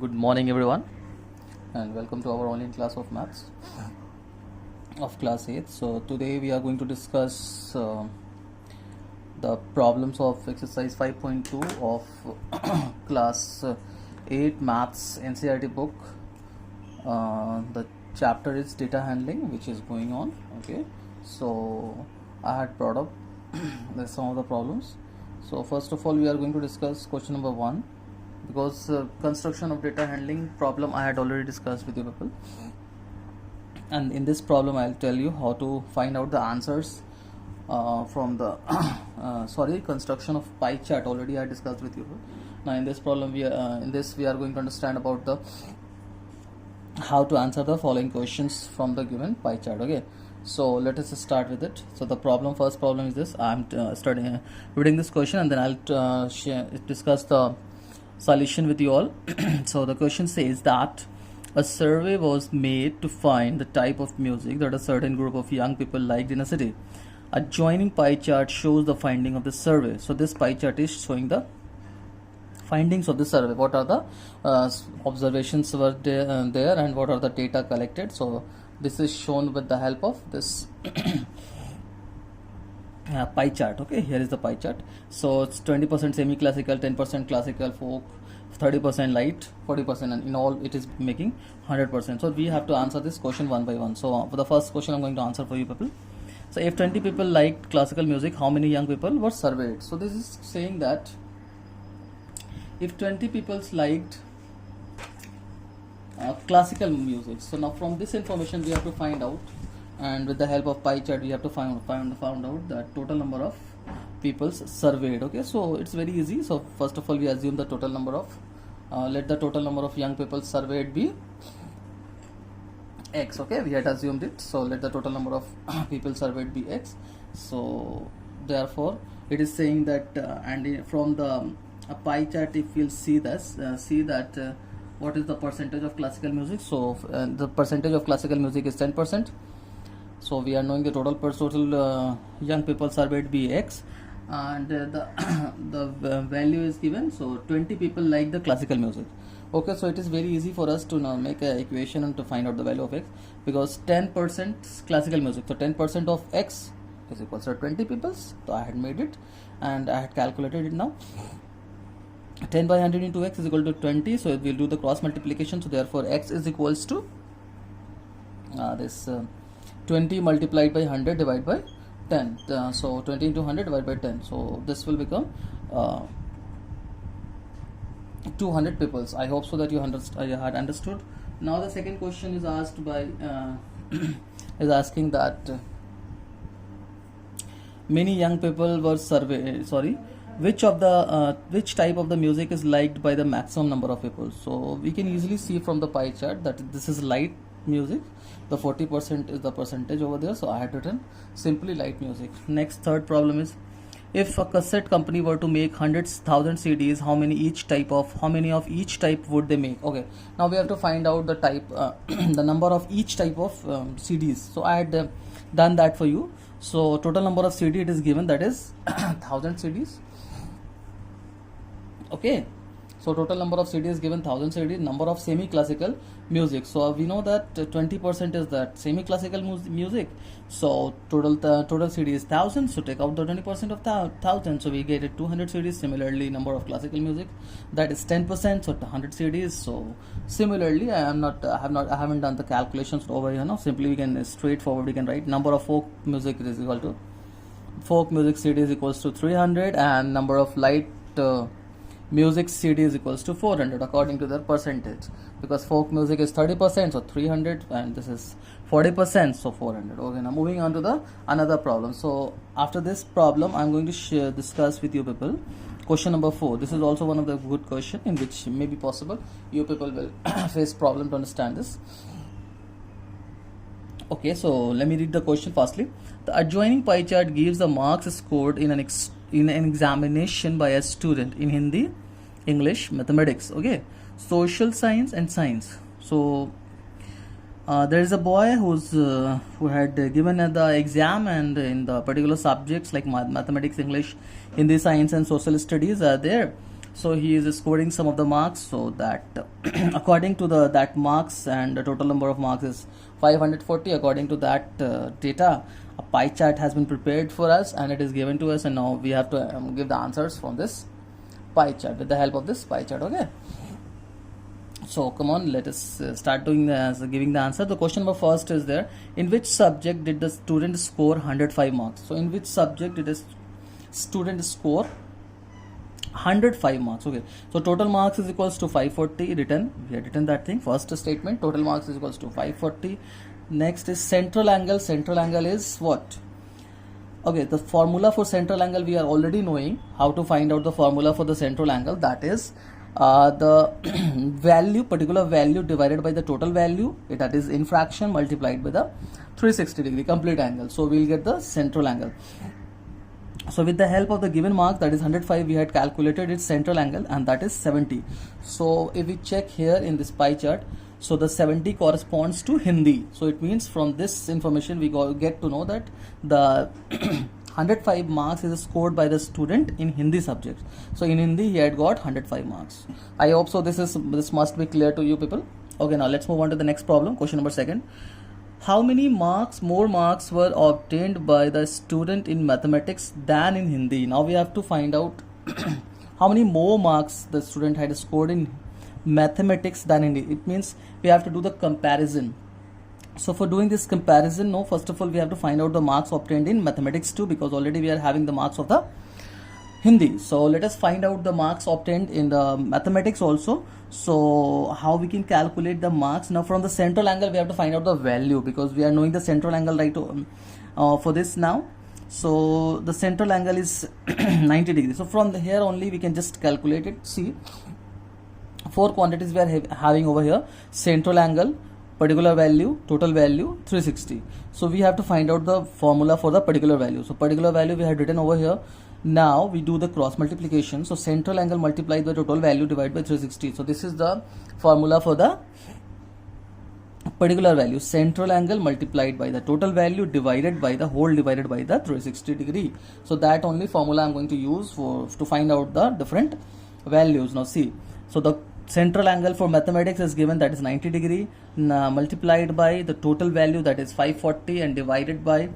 Good morning, everyone, and welcome to our online class of maths of class 8. So, today we are going to discuss the problems of exercise 5.2 of class 8 maths NCERT book. The chapter is data handling, which is going on. Okay, so I had brought up some of the problems. So, first of all, we are going to discuss question number 1. Because construction of data handling problem I had already discussed with you people, and in this problem I'll tell you how to find out the answers from the construction of pie chart already I discussed with you. Now in this problem we are going to understand about the how to answer the following questions from the given pie chart. Okay, so let us start with it. So the first problem is this. I'm starting reading this question, and then I'll discuss the solution with you all. So the question says that a survey was made to find the type of music that a certain group of young people liked in a city. Adjoining pie chart shows the finding of the survey. So this pie chart is showing the findings of the survey. What are the observations were there and what are the data collected. So this is shown with the help of this pie chart. Okay, here is the pie chart. So it's 20% semi-classical, 10% classical, folk, 30% light, 40%, and in all it is making 100%. So we have to answer this question one by one. So for the first question I'm going to answer for you people. So if 20 people liked classical music, how many young people were surveyed? So this is saying that if 20 people liked classical music, so now from this information we have to find out, and with the help of pie chart we have to find out the total number of people surveyed. Okay, so it's very easy. So first of all we assume the total number of let the total number of young people surveyed be x. Okay, we had assumed it, so let the total number of people surveyed be x. So therefore it is saying that from the pie chart, if you'll see this what is the percentage of classical music. So the percentage of classical music is 10%. So we are knowing the total young people surveyed be x, and the value is given. So 20 people like the classical music. Okay, so it is very easy for us to now make an equation and to find out the value of x, because 10% classical music. So 10% of x is equal to 20 people. So I had made it and I had calculated it now. 10 by 100 into x is equal to 20. So we'll do the cross multiplication. So therefore x is equals to 20 multiplied by 100 divided by 10. So 20 into 100 divided by 10. So this will become 200 people. I hope so that you had understood. Now the second question is asked by is asking that many young people were surveyed. Which type of the music is liked by the maximum number of people? So we can easily see from the pie chart that this is light music. The 40% is the percentage over there, so I had written simply light music. Next, third problem is, if a cassette company were to make 100,000 CDs, how many of each type would they make? Okay, now we have to find out the type the number of each type of CDs. So I had done that for you. So total number of CD it is given, that is 1000 CDs. Okay, so total number of CD is given 1000 CD. Number of semi-classical music. So we know that 20% is that semi-classical music. So total CD is 1000. So take out the 20% of 1000. So we get it 200 CDs. Similarly, number of classical music, that is 10%. So 100 CDs. So similarly, I haven't done the calculations over here now. Simply we can straightforward we can write number of folk music is equal to folk music CD is equals to 300, and number of light music CD is equals to 400 according to their percentage, because folk music is 30%, so 300, and this is 40%, so 400. Okay, now moving on to the another problem. So after this problem I'm going to discuss with you people question number 4. This is also one of the good question in which may be possible you people will face problem to understand this. Okay, so let me read the question firstly. The adjoining pie chart gives the marks scored in an examination by a student in Hindi, English, mathematics, okay, social science and science. So there is a boy who had given the exam, and in the particular subjects like mathematics, English, Hindi, science and social studies are there. So he is scoring some of the marks, so that according to the that marks, and the total number of marks is 540. According to that data, a pie chart has been prepared for us and it is given to us, and now we have to give the answers from this pie chart with the help of this pie chart. Okay, so come on, let us start doing giving the answer. The question number first is there: in which subject did the student score 105 marks? So in which subject did the student score 105 marks? Okay, so total marks is equals to 540. Written, we had written that thing. First statement, total marks is equals to 540. Next is central angle. Central angle is what? Okay, the formula for central angle we are already knowing. How to find out the formula for the central angle? That is the value, particular value divided by the total value, that is in fraction, multiplied by the 360 degree complete angle. So we'll get the central angle. So with the help of the given mark, that is 105, we had calculated its central angle, and that is 70. So if we check here in this pie chart, so the 70 corresponds to Hindi. So it means from this information we get to know that the 105 marks is scored by the student in Hindi subject. So in Hindi he had got 105 marks. I hope so this must be clear to you people. Okay, now let's move on to the next problem. Question number 2. How many more marks were obtained by the student in mathematics than in Hindi? Now we have to find out how many more marks the student had scored in mathematics than in Hindi. It means we have to do the comparison. So for doing this comparison, first of all we have to find out the marks obtained in mathematics too, because already we are having the marks of the Hindi. So let us find out the marks obtained in the mathematics also. So how we can calculate the marks? Now from the central angle we have to find out the value, because we are knowing the central angle right for this now. So the central angle is 90 degrees. So from here only we can just calculate it. See, 4 quantities we are having over here: central angle, particular value, total value, 360. So we have to find out the formula for the particular value. So particular value we had written over here. Now we do the cross multiplication. So central angle multiplied by total value divided by 360. So this is the formula for the particular value: central angle multiplied by the total value divided by the whole divided by the 360 degree. So that only formula I'm going to use to find out the different values. Now see, so the central angle for mathematics is given, that is 90 degree, multiplied by the total value, that is 540, and divided by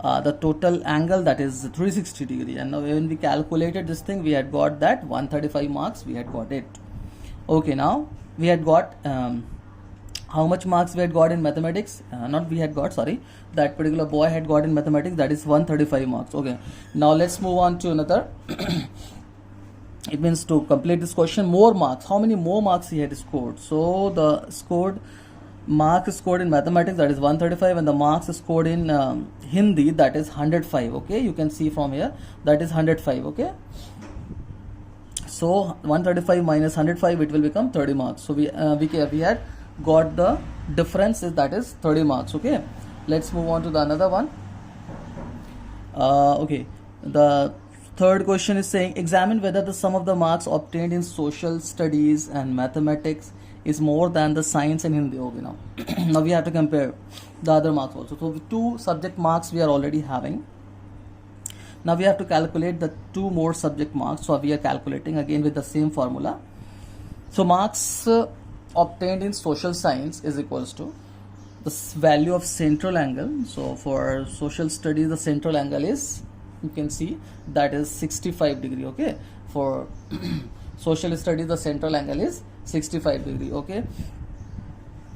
the total angle, that is 360 degree. And now when we calculated this thing, we had got that 135 marks, we had got it. Okay, now we had got how much marks we had got in mathematics? That particular boy had got in mathematics, that is 135 marks. Okay, now let's move on to another. It means to complete this question, more marks. How many more marks he had scored? So the marks scored in mathematics, that is 135, and the marks scored in Hindi, that is 105. Okay, you can see from here, that is 105. Okay, so 135 minus 105, it will become 30 marks. So we had got the difference, that is 30 marks. Okay, let's move on to the another one. Okay, the third question is saying, examine whether the sum of the marks obtained in social studies and mathematics is more than the science and Hindi. Okay, now now we have to compare the other marks also. So with 2 subject marks we are already having. Now we have to calculate the 2 more subject marks. So we are calculating again with the same formula. So marks obtained in social science is equals to the value of central angle. So for social studies, the central angle is, you can see, that is 65 degree. Okay, for social studies the central angle is 65 degree. Okay,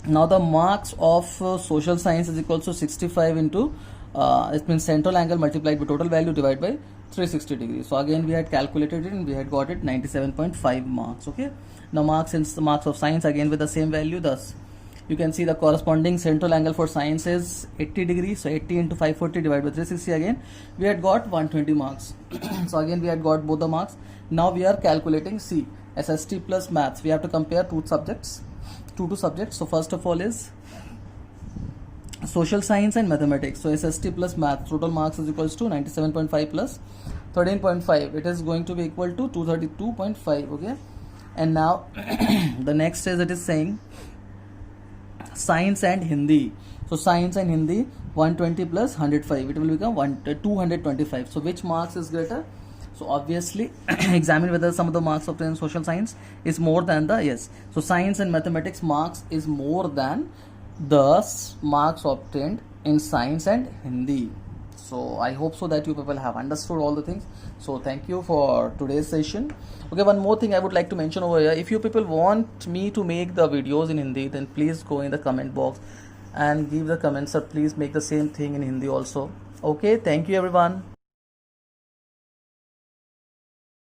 now the marks of social science is equal to 65 into it means central angle multiplied by total value divided by 360 degrees. So again we had calculated it and we had got it 97.5 marks. Okay, now marks of science, again with the same value. Thus you can see the corresponding central angle for science is 80 degrees. So 80 into 540 divided by 360, again we had got 120 marks. So again we had got both the marks. Now we are calculating, see, SST plus maths. We have to compare two subjects. So first of all is social science and mathematics. So SST plus maths, total marks is equals to 97.5 plus 13.5. It is going to be equal to 232.5. Okay, and now the next is, it is saying science and Hindi. So science and Hindi, 120 plus 105, it will become 225. So which marks is greater? So obviously examine whether some of the marks obtained in social science is more than the, yes, so science and mathematics marks is more than the marks obtained in science and Hindi. So I hope so that you people have understood all the things. So thank you for today's session. Okay, one more thing I would like to mention over here. If you people want me to make the videos in Hindi, then please go in the comment box and give the comments, or please make the same thing in Hindi also. Okay, thank you everyone.